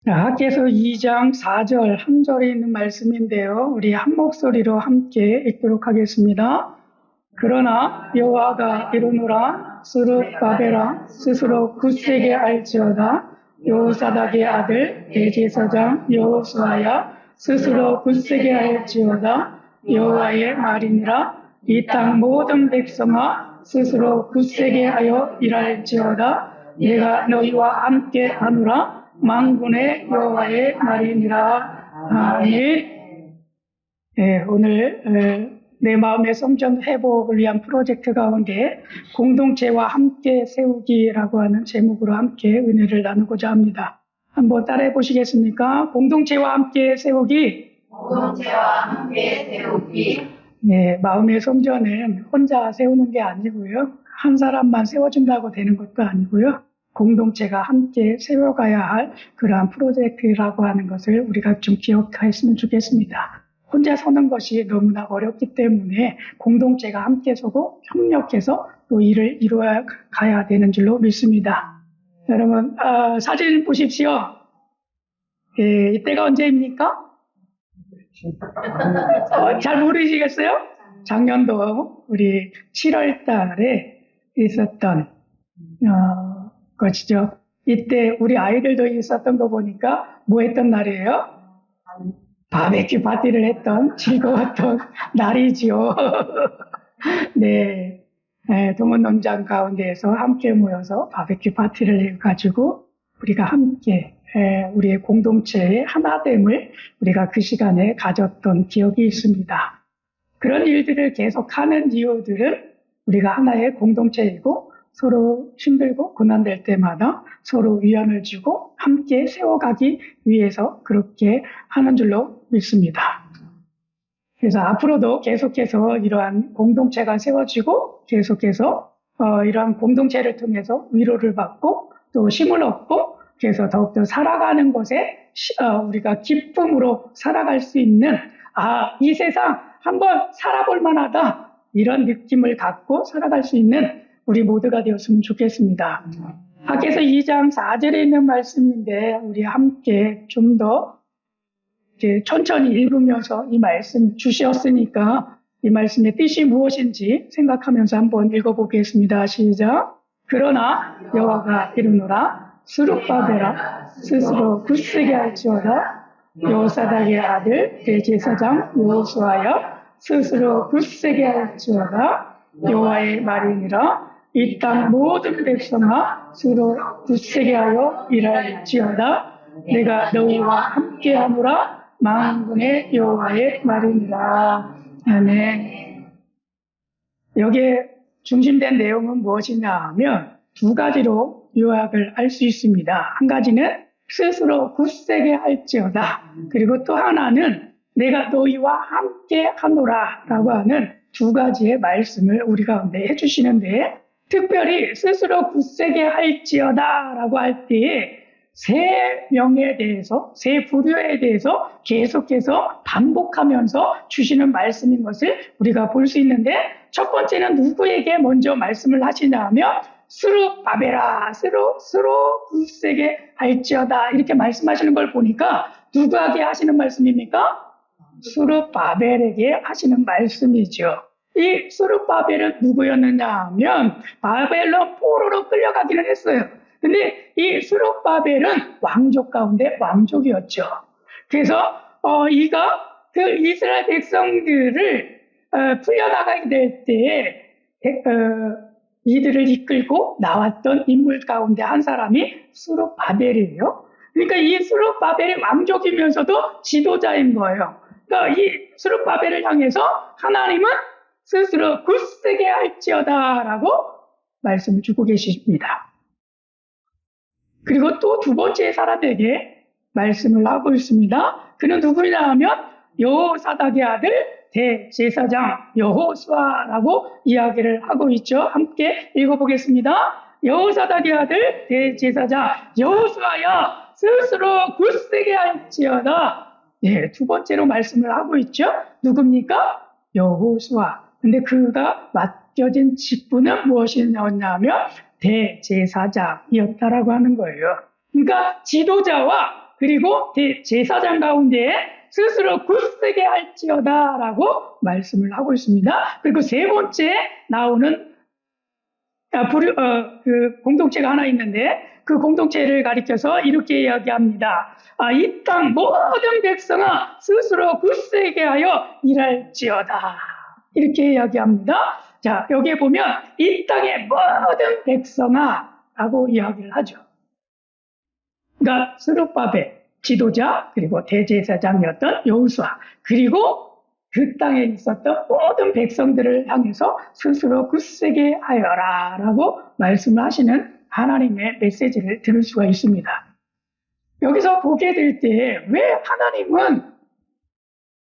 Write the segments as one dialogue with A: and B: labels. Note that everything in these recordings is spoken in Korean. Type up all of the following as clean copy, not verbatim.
A: 학개서 2장 4절 한 절에 있는 말씀인데요. 우리 한 목소리로 함께 읽도록 하겠습니다. 그러나 여호와가 이르노라 스룹바벨아 스스로 굳세게 알지어다. 여호사닥의 아들 대제사장 여호수아야 스스로 굳세게 알지어다. 여호와의 말이니라. 이 땅 모든 백성아 스스로 굳세게 하여 일할지어다. 내가 너희와 함께 하노라. 만군의 여호와의 말이니라. 아멘. 오늘 내 마음의 성전 회복을 위한 프로젝트 가운데 공동체와 함께 세우기라고 하는 제목으로 함께 은혜를 나누고자 합니다. 한번 따라해 보시겠습니까? 공동체와 함께 세우기.
B: 공동체와 함께 세우기.
A: 네, 마음의 성전은 혼자 세우는 게 아니고요. 한 사람만 세워준다고 되는 것도 아니고요. 공동체가 함께 세워가야 할 그러한 프로젝트라고 하는 것을 우리가 좀 기억했으면 좋겠습니다. 혼자 서는 것이 너무나 어렵기 때문에 공동체가 함께 서고 협력해서 또 일을 이루어 가야 되는 줄로 믿습니다. 여러분, 사진 보십시오. 이때가 언제입니까? 잘 모르시겠어요? 작년도 우리 7월 달에 있었던 것이죠. 이때 우리 아이들도 있었던 거 보니까 뭐 했던 날이에요? 바베큐 파티를 했던 즐거웠던 날이지요. 네, 동원농장 가운데에서 함께 모여서 바베큐 파티를 해가지고 우리가 함께 우리의 공동체의 하나됨을 우리가 그 시간에 가졌던 기억이 있습니다. 그런 일들을 계속하는 이유들은 우리가 하나의 공동체이고 서로 힘들고 고난될 때마다 서로 위안을 주고 함께 세워가기 위해서 그렇게 하는 줄로 믿습니다. 그래서 앞으로도 계속해서 이러한 공동체가 세워지고 계속해서 이러한 공동체를 통해서 위로를 받고 또 힘을 얻고 그래서 더욱더 살아가는 곳에 우리가 기쁨으로 살아갈 수 있는 이 세상 한번 살아볼 만하다 이런 느낌을 갖고 살아갈 수 있는 우리 모두가 되었으면 좋겠습니다. 학개서 2장 4절에 있는 말씀인데 우리 함께 좀 더 천천히 읽으면서 이 말씀 주셨으니까 이 말씀의 뜻이 무엇인지 생각하면서 한번 읽어보겠습니다. 시작. 그러나 여호와가 이르노라 스룹바벨아 스스로 굳세게 할지어다. 여호사닥의 아들 대제사장 여호수아야 스스로 굳세게 할지어다. 여호와의 말이니라. 이 땅 모든 백성아 스스로 굳세게 하여 일할지어다. 내가 너희와 함께하노라. 만군의 여호와의 말이니라. 아멘. 여기에 중심된 내용은 무엇이냐 하면 두 가지로 요약을 할 수 있습니다. 한 가지는 스스로 굳세게 할지어다. 그리고 또 하나는 내가 너희와 함께하노라 라고 하는 두 가지의 말씀을 우리 가운데 해주시는데 특별히 스스로 굳세게 할지어다 라고 할 때에 세 명에 대해서, 세 부류에 대해서 계속해서 반복하면서 주시는 말씀인 것을 우리가 볼 수 있는데 첫 번째는 누구에게 먼저 말씀을 하시냐 하면 스룹바벨아, 스로 굳세게 할지어다 이렇게 말씀하시는 걸 보니까 누구에게 하시는 말씀입니까? 스룹바벨에게 하시는 말씀이죠. 이 스룹바벨은 누구였느냐 하면 바벨론 포로로 끌려가기는 했어요. 근데 이 스룹바벨은 왕족 가운데 왕족이었죠. 그래서 이가 그 이스라엘 백성들을 풀려나가게 될 때에 이들을 이끌고 나왔던 인물 가운데 한 사람이 스룹바벨이에요. 그러니까 이 스룹바벨이 왕족이면서도 지도자인 거예요. 그러니까 이 스룹바벨을 향해서 하나님은 스스로 굳세게 할지어다라고 말씀을 주고 계십니다. 그리고 또 두 번째 사람에게 말씀을 하고 있습니다. 그는 누구냐 하면 여호사닥의 아들 대제사장 여호수아라고 이야기를 하고 있죠. 함께 읽어보겠습니다. 여호사닥의 아들 대제사장 여호수아야 스스로 굳세게 할지어다. 네, 두 번째로 말씀을 하고 있죠. 누굽니까? 여호수아. 근데 그가 맡겨진 직분은 무엇이었냐면 대제사장이었다라고 하는 거예요. 그러니까 지도자와 그리고 제사장 가운데 스스로 굳세게 할지어다라고 말씀을 하고 있습니다. 그리고 세 번째 나오는 그 공동체가 하나 있는데 그 공동체를 가리켜서 이렇게 이야기합니다. 이 땅 모든 백성아 스스로 굳세게 하여 일할지어다. 이렇게 이야기합니다. 자, 여기에 보면 이 땅의 모든 백성아 라고 이야기를 하죠. 그러니까 스룹바벨 지도자 그리고 대제사장이었던 여호수아 그리고 그 땅에 있었던 모든 백성들을 향해서 스스로 굳세게 하여라 라고 말씀을 하시는 하나님의 메시지를 들을 수가 있습니다. 여기서 보게 될 때 왜 하나님은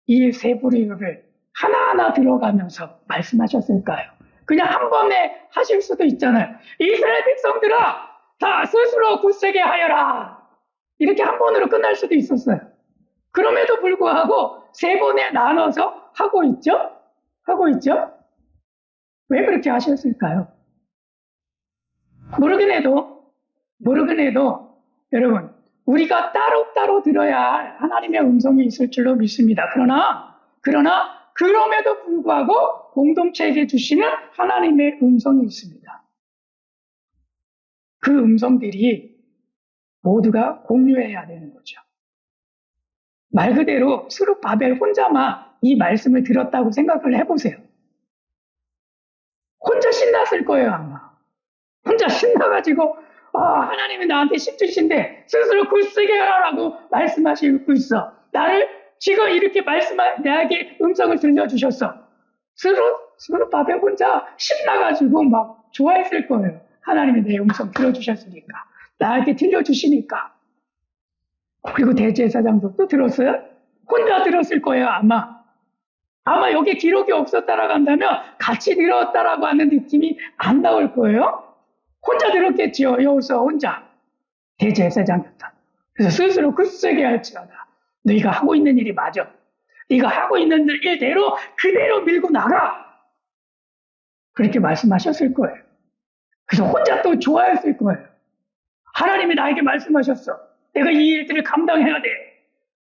A: 이 세 부류를 하나하나 들어가면서 말씀하셨을까요? 그냥 한 번에 하실 수도 있잖아요. 이스라엘 백성들아 다 스스로 굳세게 하여라. 이렇게 한 번으로 끝날 수도 있었어요. 그럼에도 불구하고 세 번에 나눠서 하고 있죠? 하고 있죠? 왜 그렇게 하셨을까요? 모르긴 해도 여러분 우리가 따로따로 들어야 할 하나님의 음성이 있을 줄로 믿습니다. 그러나 그럼에도 불구하고 공동체에게 주시는 하나님의 음성이 있습니다. 그 음성들이 모두가 공유해야 되는 거죠. 말 그대로 스룹바벨 혼자만 이 말씀을 들었다고 생각을 해보세요. 혼자 신났을 거예요, 아마. 혼자 신나가지고 하나님이 나한테 힘주신데 스스로 굳세게 하라고 말씀하시고 있어. 나를 지금 이렇게 나에게 음성을 들려주셨어. 스룹바벨 혼자 신나가지고 막 좋아했을 거예요. 하나님이 내 음성 들어주셨으니까. 나에게 들려주시니까. 그리고 대제사장도 또 들었어요? 혼자 들었을 거예요, 아마. 아마 여기 기록이 없었다라고 한다면 같이 들었다라고 하는 느낌이 안 나올 거예요. 혼자 들었겠지요, 여호수아 혼자. 대제사장이었다. 그래서 스스로 굳세게 할지어다. 너희가 하고 있는 일이 맞아. 네가 하고 있는 일대로 그대로 밀고 나가. 그렇게 말씀하셨을 거예요. 그래서 혼자 또 좋아했을 거예요. 하나님이 나에게 말씀하셨어. 내가 이 일들을 감당해야 돼.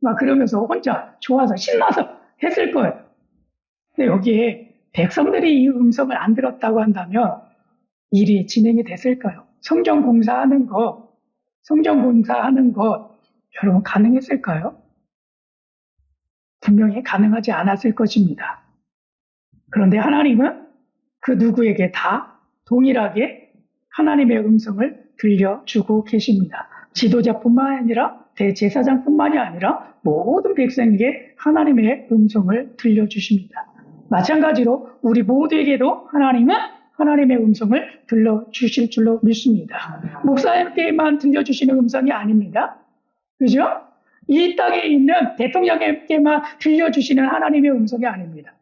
A: 막 그러면서 혼자 좋아서 신나서 했을 거예요. 근데 여기에 백성들이 이 음성을 안 들었다고 한다면 일이 진행이 됐을까요? 성전 공사하는 것 여러분 가능했을까요? 분명히 가능하지 않았을 것입니다. 그런데 하나님은 그 누구에게 다 동일하게 하나님의 음성을 들려주고 계십니다. 지도자뿐만 아니라 대제사장뿐만이 아니라 모든 백성에게 하나님의 음성을 들려주십니다. 마찬가지로 우리 모두에게도 하나님은 하나님의 음성을 들려주실 줄로 믿습니다. 목사님께만 들려주시는 음성이 아닙니다. 그죠? 이 땅에 있는 대통령에게만 들려주시는 하나님의 음성이 아닙니다.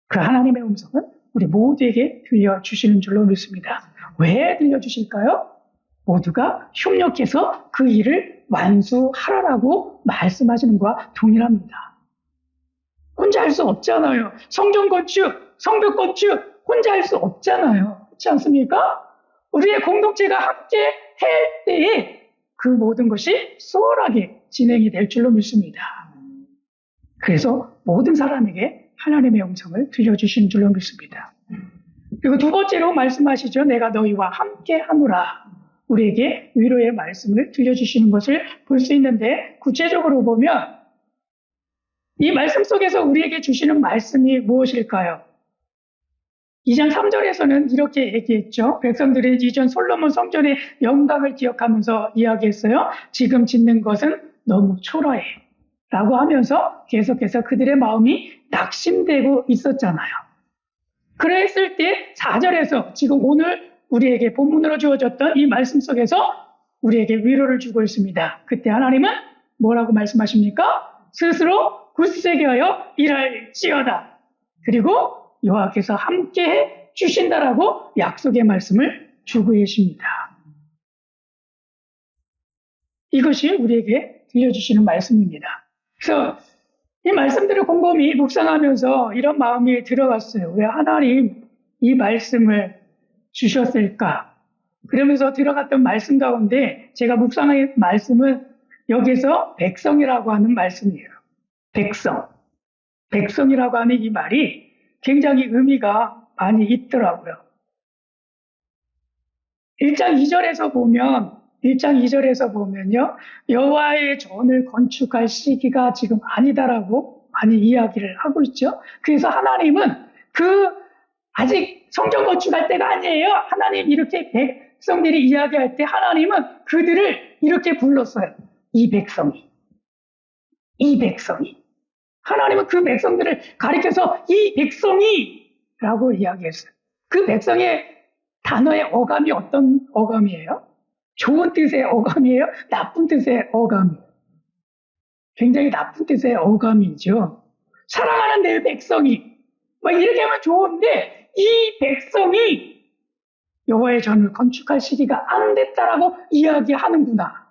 A: 그 하나님의 음성은 우리 모두에게 들려주시는 줄로 믿습니다. 왜 들려주실까요? 모두가 협력해서 그 일을 완수하라라고 말씀하시는 것과 동일합니다. 혼자 할 수 없잖아요. 성전 건축, 성벽 건축 혼자 할 수 없잖아요. 그렇지 않습니까? 우리의 공동체가 함께 할 때에 그 모든 것이 수월하게 진행이 될 줄로 믿습니다. 그래서 모든 사람에게 하나님의 음성을 들려주시는 줄로 믿습니다. 그리고 두 번째로 말씀하시죠. 내가 너희와 함께 하노라. 우리에게 위로의 말씀을 들려주시는 것을 볼 수 있는데 구체적으로 보면 이 말씀 속에서 우리에게 주시는 말씀이 무엇일까요? 2장 3절에서는 이렇게 얘기했죠. 백성들이 이전 솔로몬 성전의 영광을 기억하면서 이야기했어요. 지금 짓는 것은 너무 초라해. 라고 하면서 계속해서 그들의 마음이 낙심되고 있었잖아요. 그랬을 때 4절에서 지금 오늘 우리에게 본문으로 주어졌던 이 말씀 속에서 우리에게 위로를 주고 있습니다. 그때 하나님은 뭐라고 말씀하십니까? 스스로 굳세게 하여 일할지어다. 그리고 여호와께서 함께해 주신다라고 약속의 말씀을 주고 계십니다. 이것이 우리에게 들려주시는 말씀입니다. 그래서 이 말씀들을 곰곰이 묵상하면서 이런 마음이 들어갔어요. 왜 하나님 이 말씀을 주셨을까? 그러면서 들어갔던 말씀 가운데 제가 묵상한 말씀은 여기서 백성이라고 하는 말씀이에요. 백성. 백성이라고 하는 이 말이 굉장히 의미가 많이 있더라고요. 1장 2절에서 보면요. 여호와의 전을 건축할 시기가 지금 아니다라고 많이 이야기를 하고 있죠. 그래서 하나님은 아직 성전 건축할 때가 아니에요. 하나님 이렇게 백성들이 이야기할 때 하나님은 그들을 이렇게 불렀어요. 이 백성이. 하나님은 그 백성들을 가리켜서 이 백성이라고 이야기했어요. 그 백성의 단어의 어감이 어떤 어감이에요? 좋은 뜻의 어감이에요? 나쁜 뜻의 어감이에요? 굉장히 나쁜 뜻의 어감이죠. 사랑하는 내 백성이. 이렇게 하면 좋은데 이 백성이 여호와의 전을 건축할 시기가 안 됐다라고 이야기하는구나.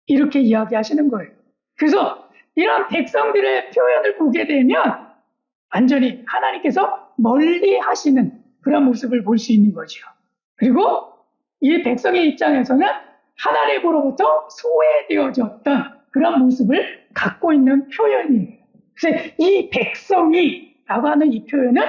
A: 이렇게 이야기하시는 거예요. 그래서 이런 백성들의 표현을 보게 되면 완전히 하나님께서 멀리 하시는 그런 모습을 볼 수 있는 거죠. 그리고 이 백성의 입장에서는 하나님으로부터 소외되어졌던 그런 모습을 갖고 있는 표현이에요. 그래서 이 백성이라고 하는 이 표현은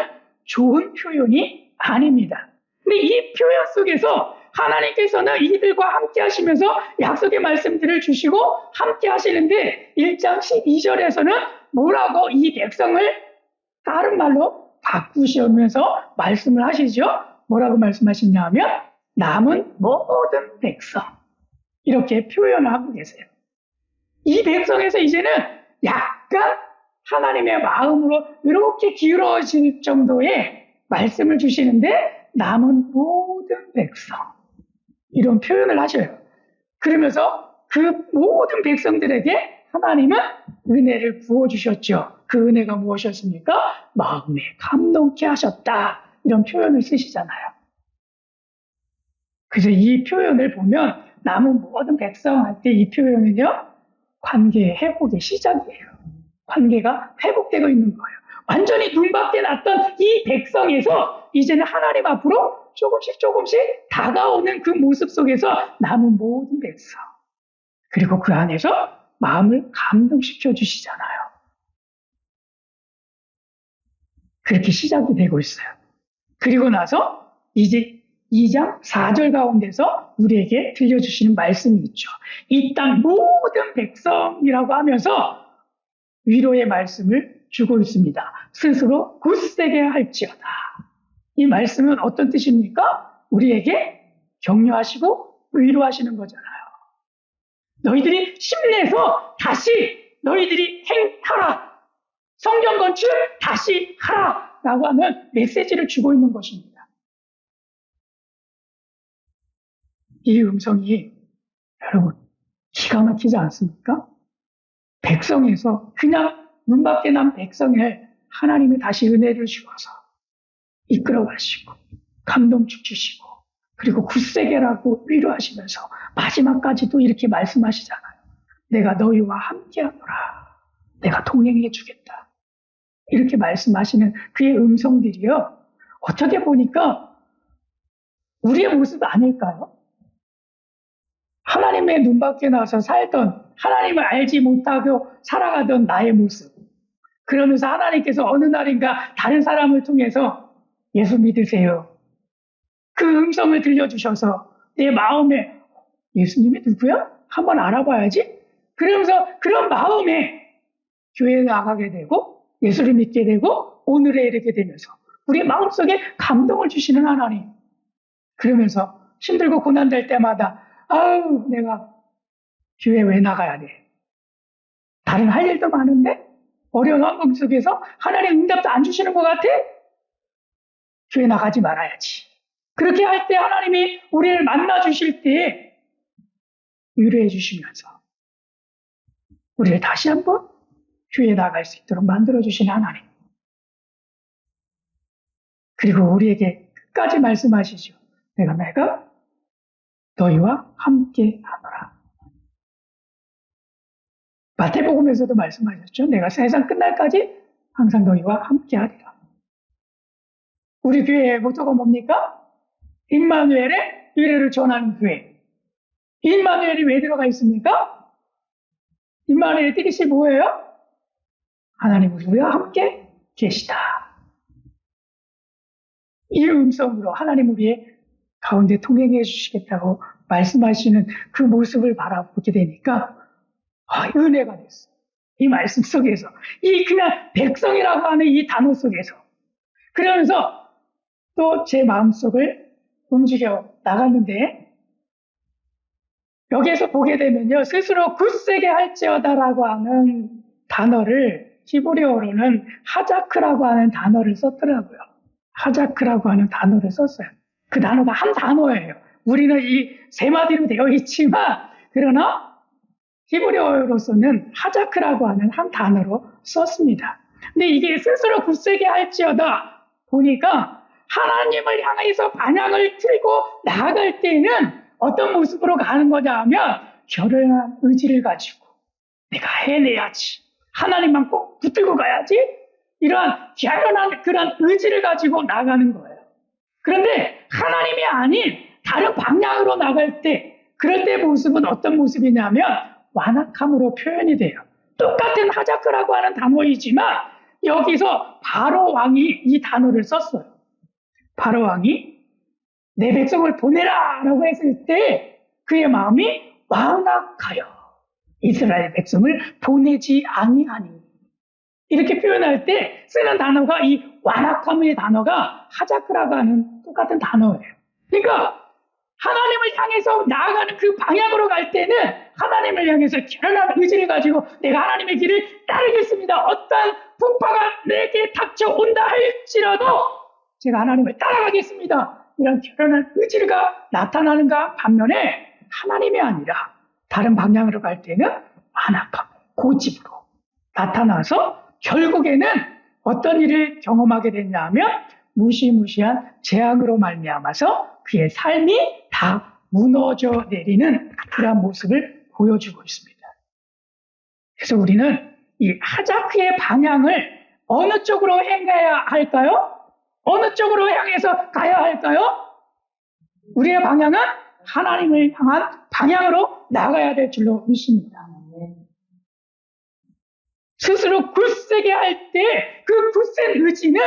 A: 좋은 표현이 아닙니다. 근데 이 표현 속에서 하나님께서는 이들과 함께 하시면서 약속의 말씀들을 주시고 함께 하시는데 1장 12절에서는 뭐라고 이 백성을 다른 말로 바꾸시면서 말씀을 하시죠. 뭐라고 말씀하시냐 하면 남은 모든 백성 이렇게 표현을 하고 계세요. 이 백성에서 이제는 약간 하나님의 마음으로 이렇게 기울어질 정도의 말씀을 주시는데 남은 모든 백성 이런 표현을 하셔요. 그러면서 그 모든 백성들에게 하나님은 은혜를 부어주셨죠. 그 은혜가 무엇이었습니까? 마음에 감동케 하셨다. 이런 표현을 쓰시잖아요. 그래서 이 표현을 보면 남은 모든 백성 할 때 이 표현은요. 관계의 회복의 시작이에요. 관계가 회복되고 있는 거예요. 완전히 눈밖에 났던 이 백성에서 이제는 하나님 앞으로 조금씩 다가오는 그 모습 속에서 남은 모든 백성. 그리고 그 안에서 마음을 감동시켜 주시잖아요. 그렇게 시작이 되고 있어요. 그리고 나서 이제 2장 4절 가운데서 우리에게 들려주시는 말씀이 있죠. 이 땅 모든 백성이라고 하면서 위로의 말씀을 주고 있습니다. 스스로 굳세게 할지어다. 이 말씀은 어떤 뜻입니까? 우리에게 격려하시고 위로하시는 거잖아요. 너희들이 힘내서 다시 너희들이 행하라. 성전 건축 다시 하라. 라고 하는 메시지를 주고 있는 것입니다. 이 음성이 여러분 기가 막히지 않습니까? 백성에서 그냥 눈밖에 난 백성에 하나님이 다시 은혜를 주어서 이끌어 가시고 감동축 주시고 그리고 굳세게라고 위로하시면서 마지막까지도 이렇게 말씀하시잖아요. 내가 너희와 함께하노라. 내가 동행해 주겠다. 이렇게 말씀하시는 그의 음성들이요. 어떻게 보니까 우리의 모습 아닐까요? 하나님의 눈밖에 나서 살던 하나님을 알지 못하고 살아가던 나의 모습. 그러면서 하나님께서 어느 날인가 다른 사람을 통해서 예수 믿으세요. 그 음성을 들려주셔서 내 마음에 예수님이 누구야? 한번 알아봐야지. 그러면서 그런 마음에 교회에 나가게 되고 예수를 믿게 되고 오늘에 이르게 되면서 우리의 마음속에 감동을 주시는 하나님. 그러면서 힘들고 고난될 때마다 아유 내가 교회 왜 나가야 돼? 다른 할 일도 많은데 어려운 환경 속에서 하나님 응답도 안 주시는 것 같아? 교회 나가지 말아야지. 그렇게 할 때 하나님이 우리를 만나 주실 때 위로해 주시면서 우리를 다시 한번 교회에 나갈 수 있도록 만들어 주신 하나님. 그리고 우리에게 끝까지 말씀하시죠. 내가 너희와 함께 하노라. 마태복음에서도 말씀하셨죠. 내가 세상 끝날까지 항상 너희와 함께 하리라. 우리 교회의 모토가 뭡니까? 임마누엘의 의뢰를 전하는 교회. 임마누엘이 왜 들어가 있습니까? 임마누엘의 뜻이 뭐예요? 하나님은 우리와 함께 계시다. 이 음성으로 하나님 우리의 가운데 통행해 주시겠다고 말씀하시는 그 모습을 바라보게 되니까 은혜가 됐어요. 이 말씀 속에서, 이 그냥 백성이라고 하는 이 단어 속에서. 그러면서 또 제 마음속을 움직여 나갔는데, 여기에서 보게 되면요, 스스로 굳세게 할지어다라고 하는 단어를 히브리어로는 하자크라고 하는 단어를 썼더라고요. 하자크라고 하는 단어를 썼어요. 그 단어가 한 단어예요. 우리는 이 세 마디로 되어 있지만, 그러나 히브리어로서는 하자크라고 하는 한 단어로 썼습니다. 근데 이게 스스로 굳세게 할지어다 보니까 하나님을 향해서 반향을 틀고 나아갈 때는 어떤 모습으로 가는 거냐 하면 결연한 의지를 가지고 내가 해내야지, 하나님만 꼭 붙들고 가야지, 이러한 결연한 그런 의지를 가지고 나가는 거예요. 그런데 하나님이 아닌 다른 방향으로 나갈 때, 그럴 때 모습은 어떤 모습이냐면 완악함으로 표현이 돼요. 똑같은 하자크라고 하는 단어이지만 여기서 바로 왕이 이 단어를 썼어요. 바로 왕이 내 백성을 보내라 라고 했을 때 그의 마음이 완악하여 이스라엘 백성을 보내지 아니하니, 이렇게 표현할 때 쓰는 단어가, 이 완악함의 단어가 하자크라고 하는 똑같은 단어예요. 그러니까 하나님을 향해서 나아가는 그 방향으로 갈 때는 하나님을 향해서 결연한 의지를 가지고 내가 하나님의 길을 따르겠습니다. 어떠한 풍파가 내게 닥쳐온다 할지라도 제가 하나님을 따라가겠습니다. 이런 결연한 의지가 나타나는가 반면에, 하나님이 아니라 다른 방향으로 갈 때는 완악함, 고집으로 나타나서 결국에는 어떤 일을 경험하게 됐냐면 무시무시한 재앙으로 말미암아서 그의 삶이 다 무너져 내리는 그런 모습을 보여주고 있습니다. 그래서 우리는 이 하자크의 방향을 어느 쪽으로 행해야 할까요? 어느 쪽으로 향해서 가야 할까요? 우리의 방향은 하나님을 향한 방향으로 나가야 될 줄로 믿습니다. 스스로 굳세게 할 때 그 굳센 의지는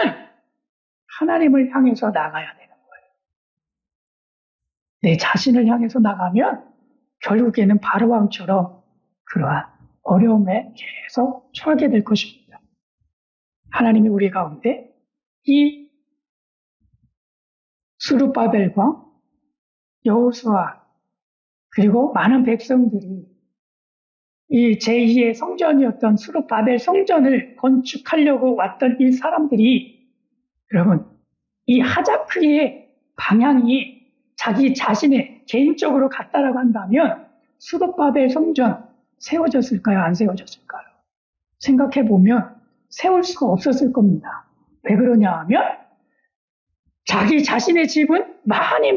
A: 하나님을 향해서 나가야 되는 거예요. 내 자신을 향해서 나가면 결국에는 바로왕처럼 그러한 어려움에 계속 처하게 될 것입니다. 하나님이 우리 가운데 이 스룹바벨과 여호수아 그리고 많은 백성들이 이 제2의 성전이었던 스룹바벨 성전을 건축하려고 왔던 이 사람들이, 여러분, 이 하자크의 방향이 자기 자신의 개인적으로 같다라고 한다면 스룹바벨 성전 세워졌을까요? 안 세워졌을까요? 생각해보면 세울 수가 없었을 겁니다. 왜 그러냐 하면 자기 자신의 집은 많이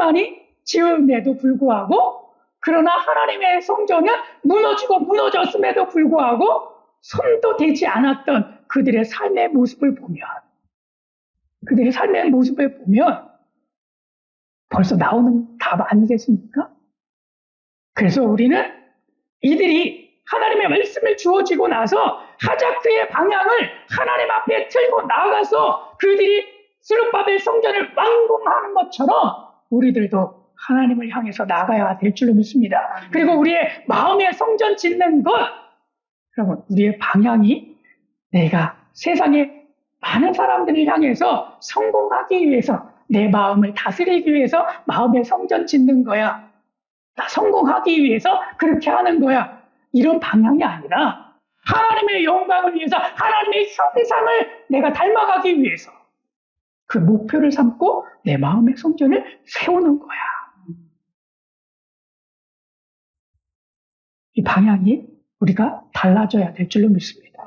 A: 지음에도 불구하고, 그러나 하나님의 성전은 무너지고 무너졌음에도 불구하고 손도 대지 않았던 그들의 삶의 모습을 보면, 벌써 나오는 답 아니겠습니까? 그래서 우리는 이들이 하나님의 말씀을 주어지고 나서 하자크의 방향을 하나님 앞에 틀고 나아가서 그들이 스룹바벨 성전을 완공하는 것처럼 우리들도 하나님을 향해서 나가야 될 줄로 믿습니다. 그리고 우리의 마음의 성전 짓는 것, 여러분, 우리의 방향이 내가 세상에 많은 사람들을 향해서 성공하기 위해서, 내 마음을 다스리기 위해서 마음의 성전 짓는 거야, 나 성공하기 위해서 그렇게 하는 거야, 이런 방향이 아니라 하나님의 영광을 위해서, 하나님의 형상을 내가 닮아가기 위해서 그 목표를 삼고 내 마음의 성전을 세우는 거야. 이 방향이 우리가 달라져야 될 줄로 믿습니다.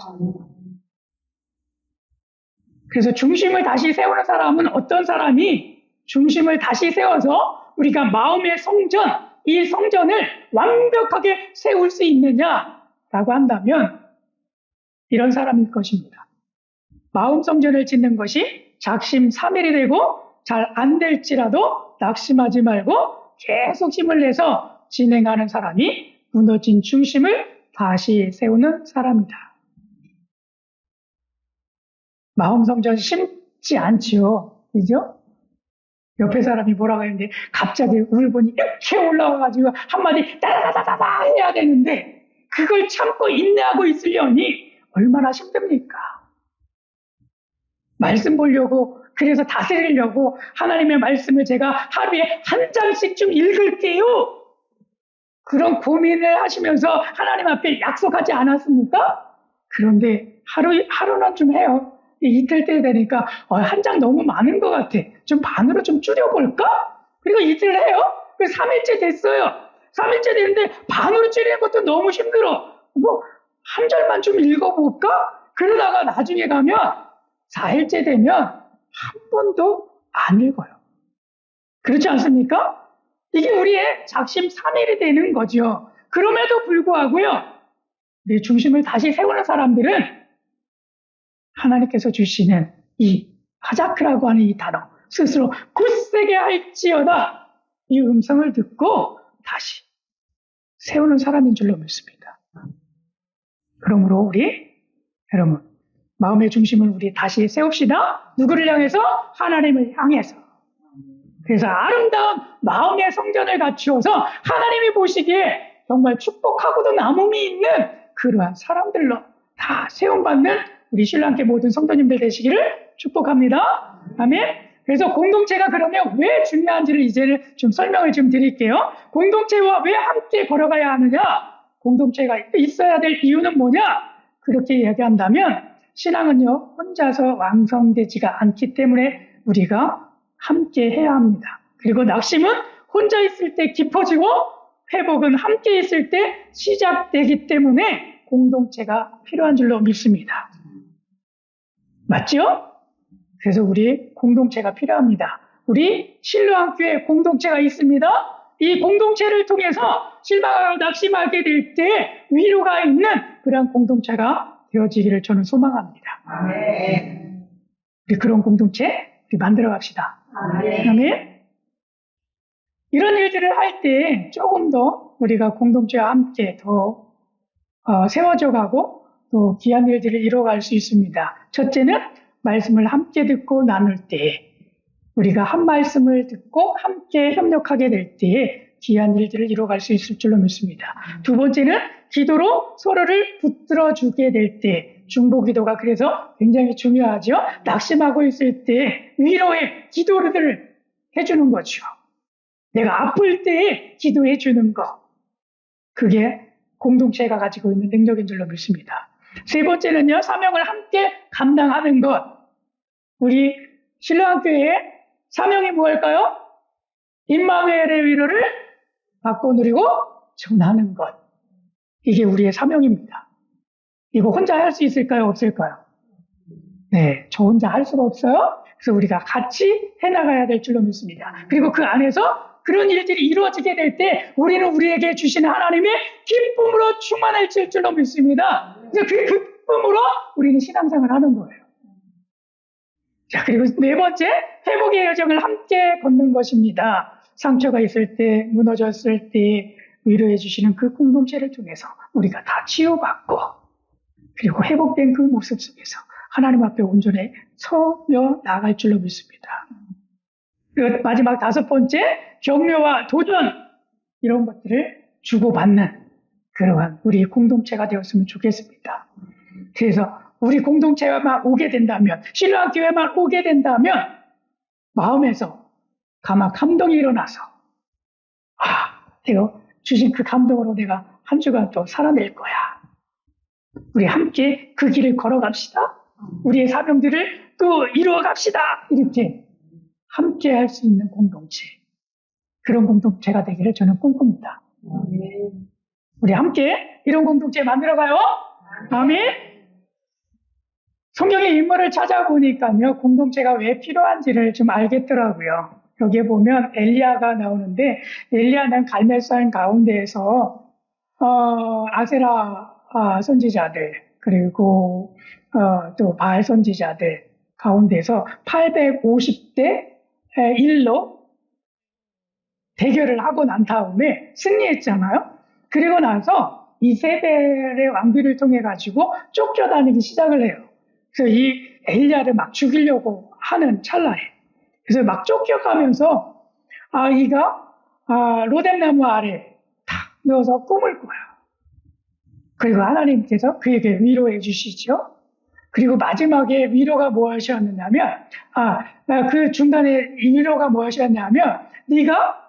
A: 그래서 중심을 다시 세우는 사람은 어떤 사람이 중심을 다시 세워서 우리가 마음의 성전, 이 성전을 완벽하게 세울 수 있느냐라고 한다면 이런 사람일 것입니다. 마음 성전을 짓는 것이 작심삼일이 되고 잘 안 될지라도 낙심하지 말고 계속 힘을 내서 진행하는 사람이 무너진 중심을 다시 세우는 사람이다. 마음성전 심지 않지요. 그죠? 옆에 사람이 뭐라고 했는데 갑자기 울분이 이렇게 올라와가지고 한마디 따다다다다 해야 되는데 그걸 참고 인내하고 있으려니 얼마나 힘듭니까? 말씀 보려고 그래서 다스리려고 하나님의 말씀을 제가 하루에 한 장씩 좀 읽을게요. 그런 고민을 하시면서 하나님 앞에 약속하지 않았습니까? 그런데 하루는 좀 해요. 이틀 때 되니까 한 장 너무 많은 것 같아. 좀 반으로 좀 줄여볼까? 그리고 이틀 해요. 그 3일째 됐어요. 3일째 됐는데 반으로 줄이는 것도 너무 힘들어. 뭐 한 절만 좀 읽어볼까? 그러다가 나중에 가면 4일째 되면 한 번도 안 읽어요. 그렇지 않습니까? 이게 우리의 작심삼일이 되는 거죠. 그럼에도 불구하고요. 내 중심을 다시 세우는 사람들은 하나님께서 주시는 이 하자크라고 하는 이 단어 스스로 굳세게 할지어다 이 음성을 듣고 다시 세우는 사람인 줄로 믿습니다. 그러므로 우리 여러분 마음의 중심을 우리 다시 세웁시다. 누구를 향해서? 하나님을 향해서. 그래서 아름다운 마음의 성전을 갖추어서 하나님이 보시기에 정말 축복하고도 남음이 있는 그러한 사람들로 다 세움받는 우리 신랑께 모든 성도님들 되시기를 축복합니다. 아멘. 그래서 공동체가 그러면 왜 중요한지를 이제는 좀 설명을 좀 드릴게요. 공동체와 왜 함께 걸어가야 하느냐? 공동체가 있어야 될 이유는 뭐냐? 그렇게 이야기한다면 신앙은요, 혼자서 완성되지가 않기 때문에 우리가 함께 해야 합니다. 그리고 낙심은 혼자 있을 때 깊어지고 회복은 함께 있을 때 시작되기 때문에 공동체가 필요한 줄로 믿습니다. 맞죠? 그래서 우리 공동체가 필요합니다. 우리 신뢰학교에 공동체가 있습니다. 이 공동체를 통해서 실망하고 낙심하게 될 때 위로가 있는 그런 공동체가 되어지기를 저는 소망합니다.
B: 아멘.
A: 우리 그런 공동체 우리 만들어 갑시다.
B: 아멘.
A: 아멘. 이런 일들을 할 때 조금 더 우리가 공동체와 함께 더 세워져 가고 또 귀한 일들을 이뤄갈 수 있습니다. 첫째는 말씀을 함께 듣고 나눌 때 우리가 한 말씀을 듣고 함께 협력하게 될 때 귀한 일들을 이뤄갈 수 있을 줄로 믿습니다. 두 번째는 기도로 서로를 붙들어주게 될 때 중보기도가 그래서 굉장히 중요하죠. 낙심하고 있을 때 위로의 기도를 해주는 거죠. 내가 아플 때 기도해 주는 거. 그게 공동체가 가지고 있는 능력인 줄로 믿습니다. 세 번째는요. 사명을 함께 감당하는 것. 우리 신랑교회의 사명이 무엇일까요? 임마누엘의 위로를 받고 누리고 전하는 것. 이게 우리의 사명입니다. 이거 혼자 할 수 있을까요? 없을까요? 네, 저 혼자 할 수가 없어요. 그래서 우리가 같이 해나가야 될 줄로 믿습니다. 그리고 그 안에서 그런 일들이 이루어지게 될 때 우리는 우리에게 주시는 하나님의 기쁨으로 충만해질 줄로 믿습니다. 그 기쁨으로 우리는 신앙생활을 하는 거예요. 자, 그리고 네 번째, 회복의 여정을 함께 걷는 것입니다. 상처가 있을 때, 무너졌을 때 위로해 주시는 그 공동체를 통해서 우리가 다 치유받고 그리고 회복된 그 모습 속에서 하나님 앞에 온전히 서며 나아갈 줄로 믿습니다. 그리고 마지막 다섯 번째, 격려와 도전 이런 것들을 주고받는 그러한 우리 공동체가 되었으면 좋겠습니다. 그래서 우리 공동체만 오게 된다면, 신랑교회만 오게 된다면 마음에서 감동이 일어나서 내가 주신 그 감동으로 내가 한 주간 또 살아낼 거야. 우리 함께 그 길을 걸어갑시다. 우리의 사명들을 또 이루어갑시다. 이렇게 함께 할 수 있는 공동체. 그런 공동체가 되기를 저는 꿈꿉니다. 우리 함께 이런 공동체 만들어가요. 아멘. 성경의 인물을 찾아보니까요, 공동체가 왜 필요한지를 좀 알겠더라고요. 여기에 보면 엘리야가 나오는데, 엘리야는 갈멜산 가운데에서, 아세라 선지자들, 그리고, 또 바알 선지자들 가운데서 850대 1로 대결을 하고 난 다음에 승리했잖아요. 그리고 나서 이세벨의 왕비를 통해 가지고 쫓겨다니기 시작을 해요. 그래서 이 엘리야를 막 죽이려고 하는 찰나에, 그래서 막 쫓겨가면서 이가 로뎀나무 아래 탁 넣어서 꿈을 꿔요. 그리고 하나님께서 그에게 위로해 주시죠. 그리고 마지막에 위로가 무엇이었느냐면, 그 중간에 위로가 무엇이었냐면, 네가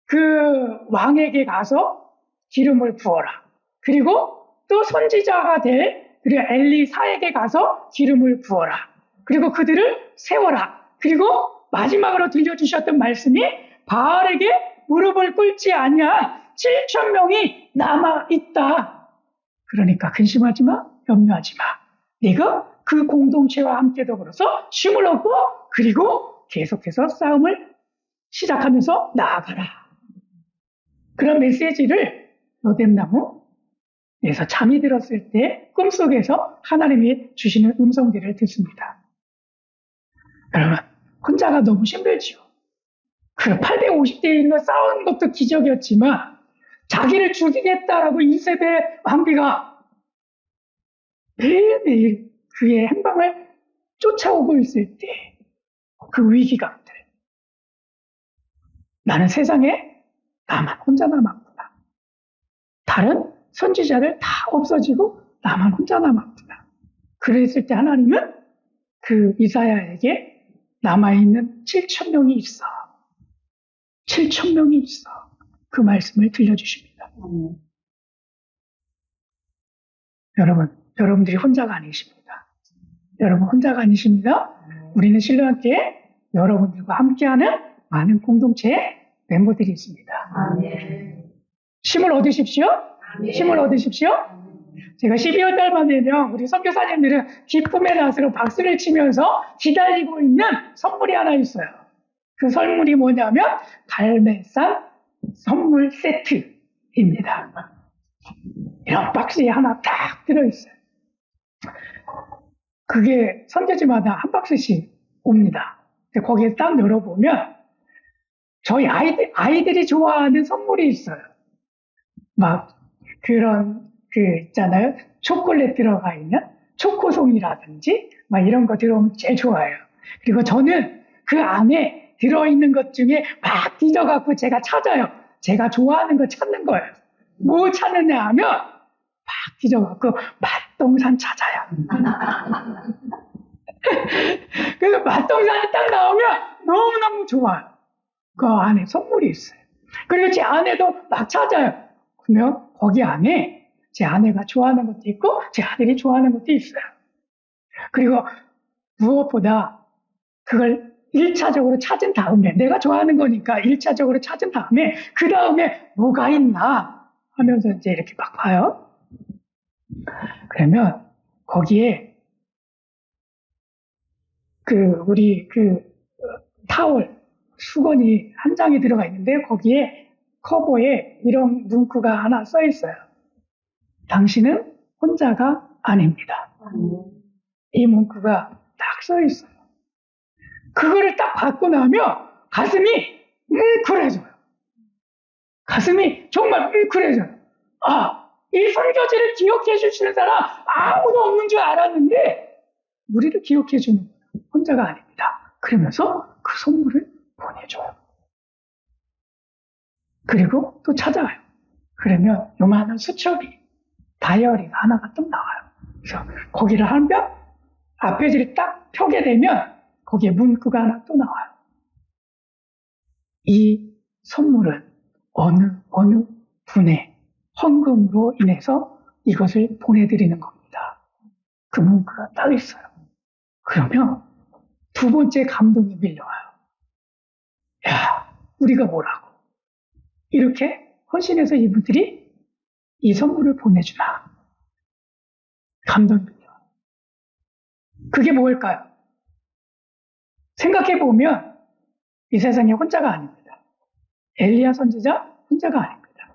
A: 그 왕에게 가서 기름을 부어라. 그리고 또 선지자가 될 그리고 엘리사에게 가서 기름을 부어라. 그리고 그들을 세워라. 그리고 마지막으로 들려주셨던 말씀이 바알에게 무릎을 꿇지 아니한 7,000명이 남아있다. 그러니까 근심하지 마, 염려하지 마. 네가 그 공동체와 함께 더불어서 쉼을 얻고 그리고 계속해서 싸움을 시작하면서 나아가라. 그런 메시지를 로뎀나무에서 잠이 들었을 때 꿈속에서 하나님이 주시는 음성들을 듣습니다. 여러분, 혼자가 너무 힘들지요. 그 850대 1로 싸우는 것도 기적이었지만 자기를 죽이겠다라고 이세벨 왕비가 매일매일 그의 행방을 쫓아오고 있을 때 그 위기감들, 나는 세상에 나만 혼자 남았구나. 다른 선지자들 다 없어지고 나만 혼자 남았구나. 그랬을 때 하나님은 그 이사야에게 남아있는 7,000명이 있어. 7,000명이 있어. 그 말씀을 들려주십니다. 여러분들이 혼자가 아니십니다. 여러분 혼자가 아니십니다. 우리는 신령한테 여러분들과 함께하는 많은 공동체의 멤버들이 있습니다. 힘을 얻으십시오. 힘을 얻으십시오. 제가 12월 달만 되면 우리 선교사님들은 기쁨의 낫으로 박수를 치면서 기다리고 있는 선물이 하나 있어요. 그 선물이 뭐냐면 갈매산 선물 세트입니다. 이런 박스에 하나 딱 들어있어요. 그게 선교지마다 한 박스씩 옵니다. 근데 거기에 딱 열어보면 저희 아이들이 좋아하는 선물이 있어요. 막 그런 있잖아요. 초콜릿 들어가 있는 초코송이라든지 막 이런 거 들어오면 제일 좋아해요. 그리고 저는 그 안에 들어있는 것 중에 막 뒤져갖고 제가 찾아요. 제가 좋아하는 거 찾는 거예요. 뭐 찾느냐 하면 막 뒤져갖고 맛동산 찾아요. 그래서 맛동산이 딱 나오면 너무너무 좋아요. 그 안에 선물이 있어요. 그리고 제 아내도 막 찾아요. 그러면 거기 안에 제 아내가 좋아하는 것도 있고 제 아들이 좋아하는 것도 있어요. 그리고 무엇보다 그걸 1차적으로 찾은 다음에, 내가 좋아하는 거니까 1차적으로 찾은 다음에 그 다음에 뭐가 있나 하면서 이제 이렇게 막 봐요. 그러면 거기에 우리 타월 수건이 한 장이 들어가 있는데 거기에 커버에 이런 문구가 하나 써 있어요. 당신은 혼자가 아닙니다. 이 문구가 딱 써 있어요. 그거를 딱 받고 나면 가슴이 뭉클해져요. 가슴이 정말 뭉클해져요. 이 선교지를 기억해 주시는 사람 아무도 없는 줄 알았는데 우리를 기억해 주는 거예요. 혼자가 아닙니다. 그러면서 그 선물을 보내줘요. 그리고 또 찾아와요. 그러면 요만한 수첩이 다이어리가 하나가 또 나와요. 그래서 거기를 하면 앞페이지를 딱 펴게 되면 거기에 문구가 하나 또 나와요. 이 선물은 어느 분의 헌금으로 인해서 이것을 보내드리는 겁니다. 그 문구가 딱 있어요. 그러면 두 번째 감동이 밀려와요. 야, 우리가 뭐라고? 이렇게 헌신해서 이분들이 이 선물을 보내주나. 감동이 밀려와요. 그게 뭘까요? 생각해보면 이 세상에 혼자가 아닙니다. 엘리야 선지자 혼자가 아닙니다.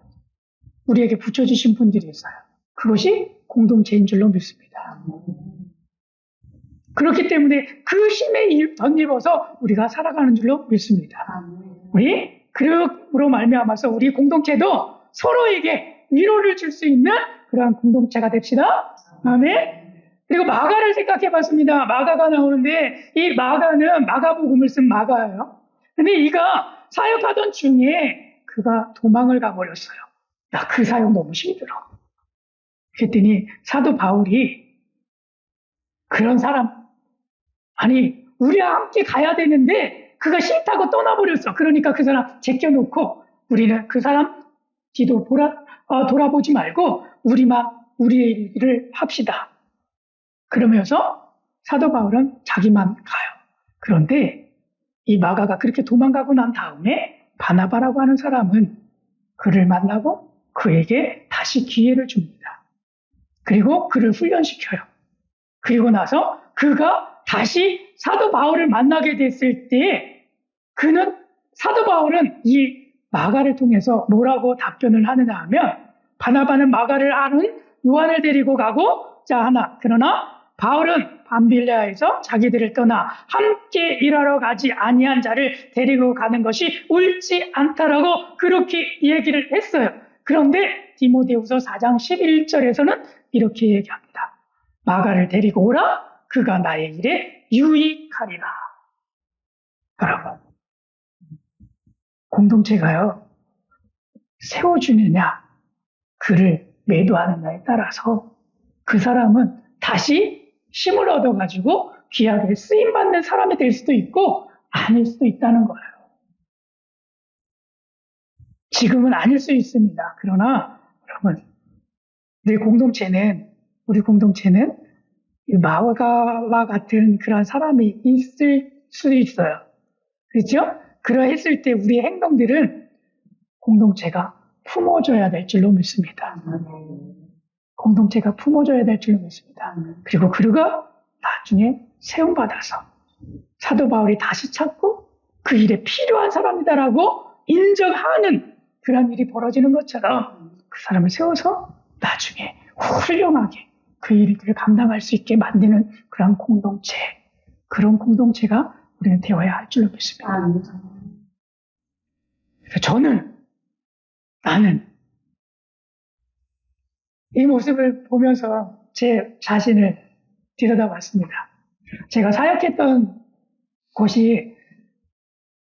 A: 우리에게 붙여주신 분들이 있어요. 그것이 공동체인 줄로 믿습니다. 그렇기 때문에 그 힘에 덧입어서 우리가 살아가는 줄로 믿습니다. 우리 그룹으로 말미암아서 우리 공동체도 서로에게 위로를 줄 수 있는 그러한 공동체가 됩시다. 아멘. 그리고 마가를 생각해 봤습니다. 마가가 나오는데 이 마가는 마가복음을 쓴 마가예요. 근데 이가 사역하던 중에 그가 도망을 가버렸어요. 나 그 사역 너무 힘들어. 그랬더니 사도 바울이 그런 사람, 아니 우리와 함께 가야 되는데 그가 싫다고 떠나버렸어. 그러니까 그 사람 제껴놓고 우리는 그 사람 뒤도 돌아보지 말고 우리의 일을 합시다. 그러면서 사도 바울은 자기만 가요. 그런데 이 마가가 그렇게 도망가고 난 다음에 바나바라고 하는 사람은 그를 만나고 그에게 다시 기회를 줍니다. 그리고 그를 훈련시켜요. 그리고 나서 그가 다시 사도 바울을 만나게 됐을 때 사도 바울은 이 마가를 통해서 뭐라고 답변을 하느냐 하면 바나바는 마가를 아는 요한을 데리고 가고 그러나 바울은 밤빌레아에서 자기들을 떠나 함께 일하러 가지 아니한 자를 데리고 가는 것이 옳지 않다라고 그렇게 얘기를 했어요. 그런데 디모데후서 4장 11절에서는 이렇게 얘기합니다. 마가를 데리고 오라. 그가 나의 일에 유익하리라. 여러분, 공동체가요, 세워주느냐, 그를 매도하느냐에 따라서 그 사람은 다시 힘을 얻어가지고 귀하게 쓰임받는 사람이 될 수도 있고 아닐 수도 있다는 거예요. 지금은 아닐 수 있습니다. 그러나 여러분, 우리 공동체는 마가와 같은 그런 사람이 있을 수 있어요. 그렇죠? 그러했을 때 우리의 행동들은 공동체가 품어줘야 될 줄로 믿습니다. 공동체가 품어줘야 될 줄로 믿습니다. 그리고 그가 나중에 세움받아서 사도 바울이 다시 찾고 그 일에 필요한 사람이다라고 인정하는 그런 일이 벌어지는 것처럼 그 사람을 세워서 나중에 훌륭하게 그 일들을 감당할 수 있게 만드는 그런 공동체, 그런 공동체가 우리는 되어야 할 줄로 믿습니다. 나는 이 모습을 보면서 제 자신을 들여다봤습니다. 제가 사역했던 곳이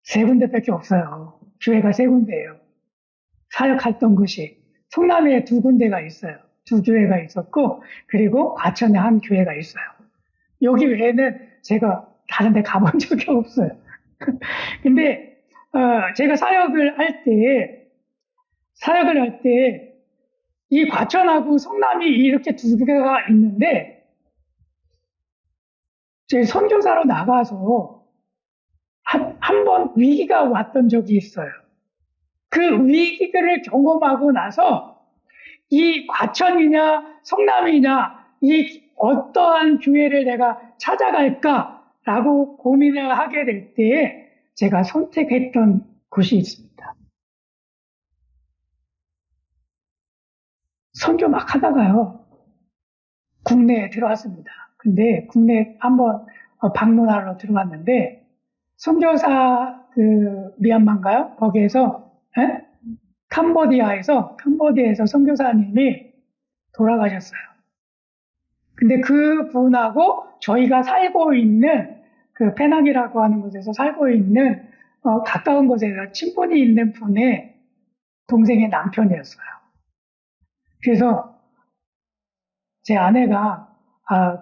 A: 3군데밖에 없어요. 교회가 3군데예요. 사역했던 곳이 성남에 2군데가 있어요. 2교회가 있었고 그리고 과천에 1교회가 있어요. 여기 외에는 제가 다른 데 가본 적이 없어요. 근데 제가 사역을 할 때 이 과천하고 성남이 이렇게 2개가 있는데 제 선교사로 나가서 한 번 위기가 왔던 적이 있어요. 그 위기를 경험하고 나서 이 과천이냐 성남이냐 이 어떠한 교회를 내가 찾아갈까라고 고민을 하게 될 때에 제가 선택했던 곳이 있습니다. 선교 막 하다가요, 국내에 들어왔습니다. 근데 국내 한번 방문하러 들어왔는데, 선교사 미얀마인가요? 거기에서, 캄보디아에서 선교사님이 돌아가셨어요. 근데 그 분하고 저희가 살고 있는 그 페낭이라고 하는 곳에서 살고 있는 가까운 곳에서 친분이 있는 분의 동생의 남편이었어요. 그래서 제 아내가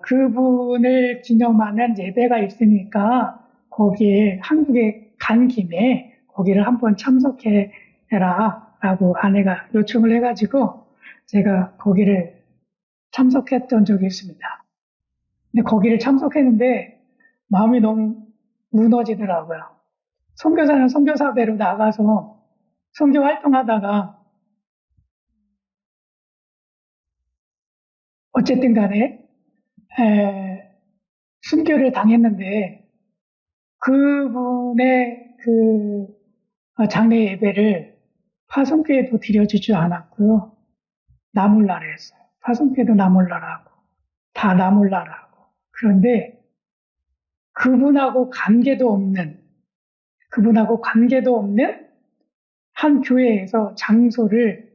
A: 그분을 기념하는 예배가 있으니까 거기에 한국에 간 김에 거기를 한번 참석해라 라고 아내가 요청을 해가지고 제가 거기를 참석했던 적이 있습니다. 근데 거기를 참석했는데 마음이 너무 무너지더라고요. 선교사는 선교사대로 나가서 선교 활동하다가 어쨌든 간에 순교를 당했는데 그분의 장례 예배를 파송교회도 드려주지 않았고요. 나몰라라 했어요. 파송교회도 나몰라라 하고 다 나몰라라 하고. 그런데 그분하고 관계도 없는 한 교회에서 장소를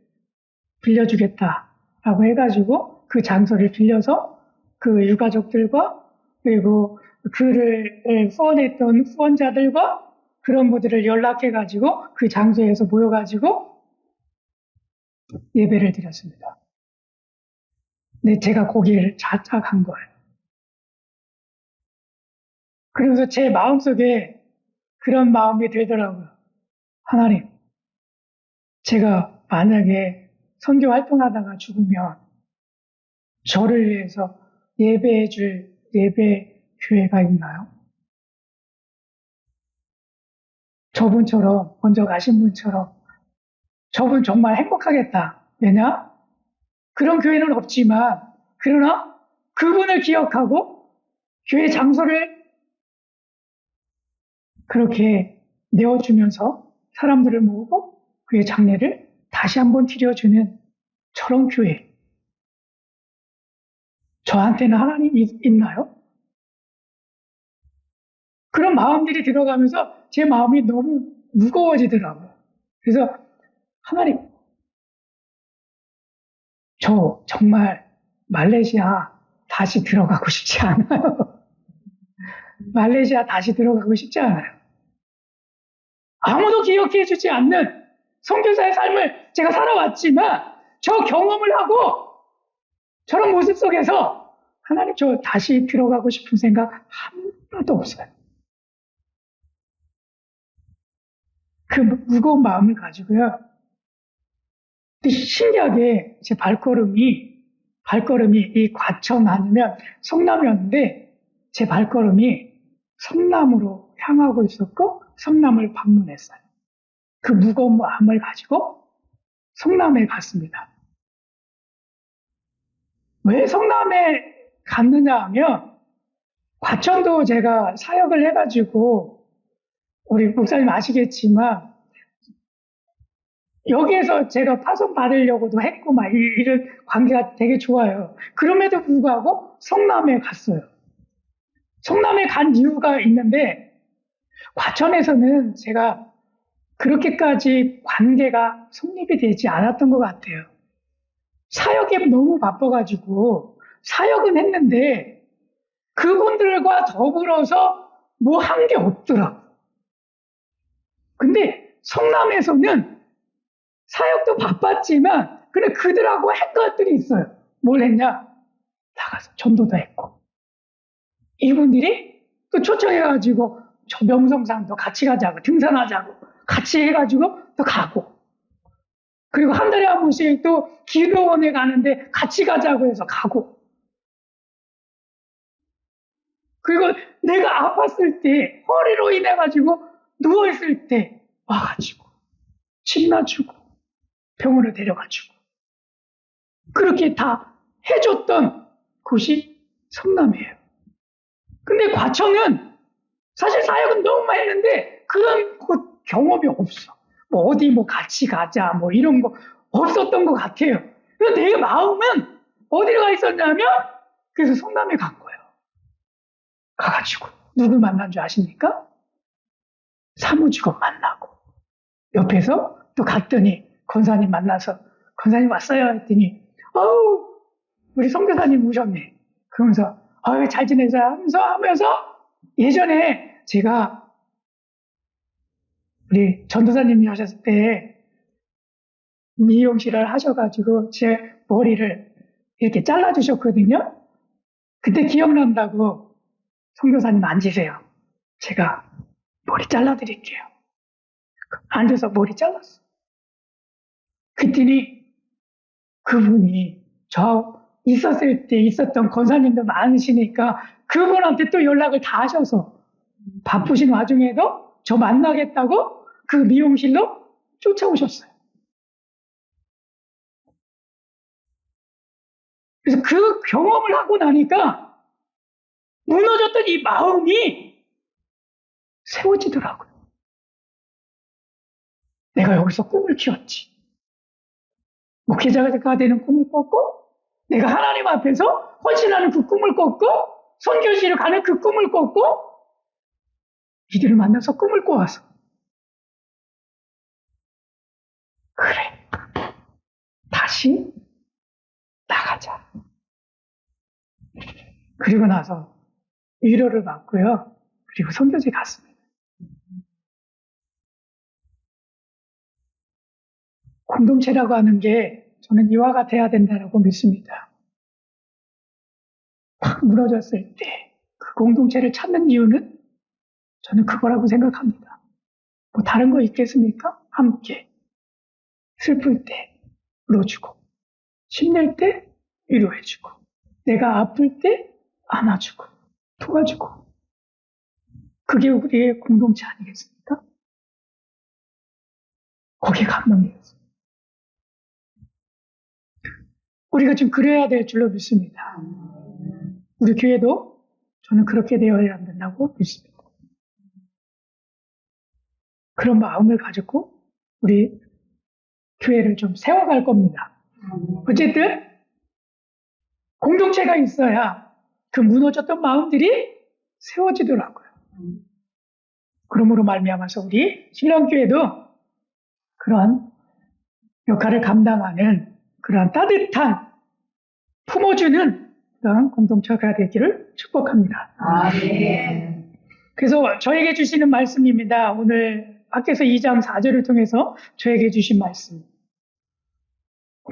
A: 빌려주겠다라고 해가지고 그 장소를 빌려서 그 유가족들과 그리고 그를 후원했던 후원자들과 그런 분들을 연락해가지고 그 장소에서 모여가지고 예배를 드렸습니다. 근데 제가 거기를 자작한 거예요. 그래서 제 마음속에 그런 마음이 들더라고요. 하나님, 제가 만약에 선교 활동하다가 죽으면 저를 위해서 예배해 줄 예배 교회가 있나요? 저분처럼, 먼저 가신 분처럼 저분 정말 행복하겠다. 왜냐? 그런 교회는 없지만, 그러나 그분을 기억하고 교회 장소를 그렇게 내어주면서 사람들을 모으고 그의 장례를 다시 한번 드려주는 저런 교회. 저한테는 하나님이 있나요? 그런 마음들이 들어가면서 제 마음이 너무 무거워지더라고요. 그래서 하나님, 저 정말 말레이시아 다시 들어가고 싶지 않아요. 말레이시아 다시 들어가고 싶지 않아요. 아무도 기억해 주지 않는 선교사의 삶을 제가 살아왔지만 저 경험을 하고 저런 모습 속에서 하나님 저 다시 들어가고 싶은 생각 하나도 없어요. 그 무거운 마음을 가지고요. 근데 신기하게 제 발걸음이 이 과천 아니면 성남이었는데 제 발걸음이 성남으로 향하고 있었고 성남을 방문했어요. 그 무거운 마음을 가지고 성남에 갔습니다. 왜 성남에 갔느냐 하면 과천도 제가 사역을 해가지고 우리 목사님 아시겠지만 여기에서 제가 파송 받으려고도 했고 막 이런 관계가 되게 좋아요. 그럼에도 불구하고 성남에 갔어요. 성남에 간 이유가 있는데 과천에서는 제가 그렇게까지 관계가 성립이 되지 않았던 것 같아요. 사역에 너무 바빠가지고 사역은 했는데 그분들과 더불어서 뭐 한 게 없더라고요. 근데 성남에서는 사역도 바빴지만 근데 그들하고 할 것들이 있어요. 뭘 했냐? 나가서 전도도 했고 이분들이 또 초청해가지고 저 명성산도 같이 가자고 등산하자고 같이 해가지고 또 가고 그리고 한 달에 한 번씩 또 기도원에 가는데 같이 가자고 해서 가고 그리고 내가 아팠을 때 허리로 인해가지고 누워있을 때 와가지고 침 놔주고 병원에 데려가지고 그렇게 다 해줬던 곳이 성남이에요. 근데 과천은 사실 사역은 너무 많이 했는데 그런 곳 경험이 없어. 뭐 어디 뭐 같이 가자 뭐 이런 거 없었던 것 같아요. 그래서 내 마음은 어디로 가 있었냐면 그래서 성남에 간 거예요. 가가지고 누구 만난 줄 아십니까? 사무직원 만나고 옆에서 또 갔더니 권사님 만나서 권사님 왔어요 했더니 어우 우리 선교사님 오셨네. 그러면서 아유 잘 지내세요 하면서 예전에 제가 우리 전도사님이 하셨을 때 미용실을 하셔가지고 제 머리를 이렇게 잘라주셨거든요. 그때 기억난다고 선교사님 앉으세요. 제가 머리 잘라드릴게요. 앉아서 머리 잘랐어. 그랬더니 그분이 저 있었을 때 있었던 권사님도 많으시니까 그분한테 또 연락을 다 하셔서 바쁘신 와중에도 저 만나겠다고 그 미용실로 쫓아오셨어요. 그래서 그 경험을 하고 나니까 무너졌던 이 마음이 세워지더라고요. 내가 여기서 꿈을 키웠지. 목회자가 되는 꿈을 꿨고 내가 하나님 앞에서 헌신하는 그 꿈을 꿨고 선교지로 가는 그 꿈을 꿨고 이들을 만나서 꿈을 꿔와서 그래 다시 다시 나가자. 그리고 나서 위로를 받고요. 그리고 선교지 갔습니다. 공동체라고 하는 게 저는 이와 같아야 된다고 믿습니다. 탁 무너졌을 때 그 공동체를 찾는 이유는 저는 그거라고 생각합니다. 뭐 다른 거 있겠습니까? 함께 슬플 때 울어주고, 힘낼 때 위로해주고, 내가 아플 때 안아주고, 도와주고. 그게 우리의 공동체 아니겠습니까? 거기에 감동이었어요. 우리가 좀 그래야 될 줄로 믿습니다. 우리 교회도 저는 그렇게 되어야 한다고 믿습니다. 그런 마음을 가지고 우리 교회를 좀 세워갈 겁니다. 어쨌든 공동체가 있어야 그 무너졌던 마음들이 세워지더라고요. 그러므로 말미암아서 우리 신랑교회도 그런 역할을 감당하는 그런 따뜻한 품어주는 그런 공동체가 되기를 축복합니다.
B: 아멘.
A: 그래서 저에게 주시는 말씀입니다. 오늘 밖에서 2장 4절을 통해서 저에게 주신 말씀.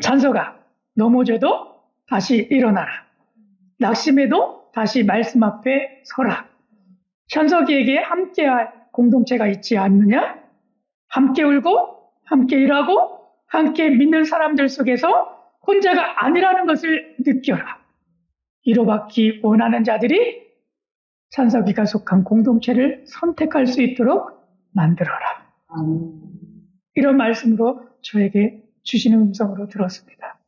A: 찬서가 넘어져도 다시 일어나라. 낙심해도 다시 말씀 앞에 서라. 찬석이에게 함께할 공동체가 있지 않느냐? 함께 울고 함께 일하고 함께 믿는 사람들 속에서 혼자가 아니라는 것을 느껴라. 위로받기 원하는 자들이 찬석이가 속한 공동체를 선택할 수 있도록 만들어라. 이런 말씀으로 저에게 주시는 음성으로 들었습니다.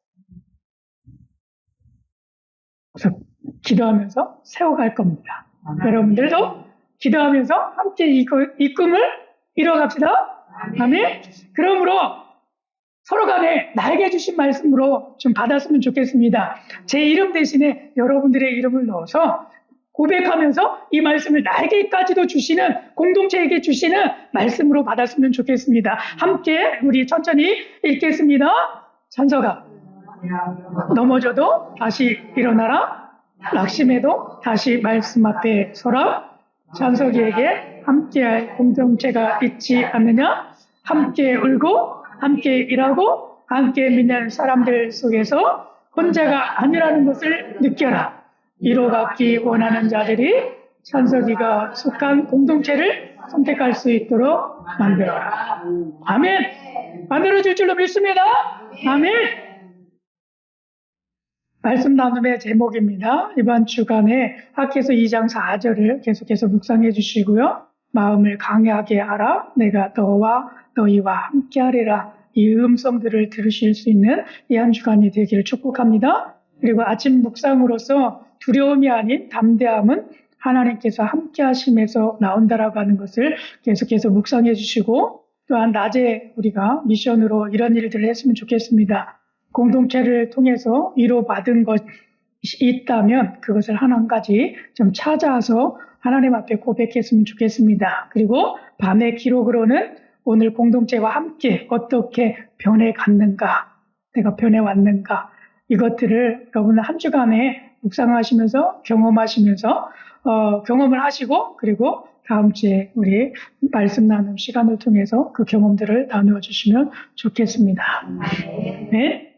A: 그래서 기도하면서 세워갈 겁니다. 여러분들도 기도하면서 함께 이 꿈을 이뤄갑시다. 아멘. 그러므로 서로 간에 나에게 주신 말씀으로 좀 받았으면 좋겠습니다. 제 이름 대신에 여러분들의 이름을 넣어서 고백하면서 이 말씀을 나에게까지도 주시는, 공동체에게 주시는 말씀으로 받았으면 좋겠습니다. 함께 우리 천천히 읽겠습니다. 찬서가 넘어져도 다시 일어나라. 낙심해도 다시 말씀 앞에 서라. 찬석이에게 함께할 공동체가 있지 않느냐? 함께 울고 함께 일하고 함께 믿는 사람들 속에서 혼자가 아니라는 것을 느껴라. 위로받기 원하는 자들이 찬석이가 속한 공동체를 선택할 수 있도록 만들어라. 아멘. 만들어줄 줄로 믿습니다. 아멘. 말씀 나눔의 제목입니다. 이번 주간에 학기에서 2장 4절을 계속해서 묵상해 주시고요. 마음을 강하게 하라. 내가 너와 너희와 함께하리라. 이 음성들을 들으실 수 있는 이 한 주간이 되기를 축복합니다. 그리고 아침 묵상으로서 두려움이 아닌 담대함은 하나님께서 함께 하심에서 나온다라고 하는 것을 계속해서 묵상해 주시고, 또한 낮에 우리가 미션으로 이런 일들을 했으면 좋겠습니다. 공동체를 통해서 위로받은 것이 있다면 그것을 한 가지 좀 찾아서 하나님 앞에 고백했으면 좋겠습니다. 그리고 밤의 기록으로는 오늘 공동체와 함께 어떻게 변해갔는가, 내가 변해왔는가, 이것들을 여러분 한 주간에 묵상하시면서 경험하시면서 경험을 하시고, 그리고 다음 주에 우리 말씀 나눔 시간을 통해서 그 경험들을 나누어 주시면 좋겠습니다. 네.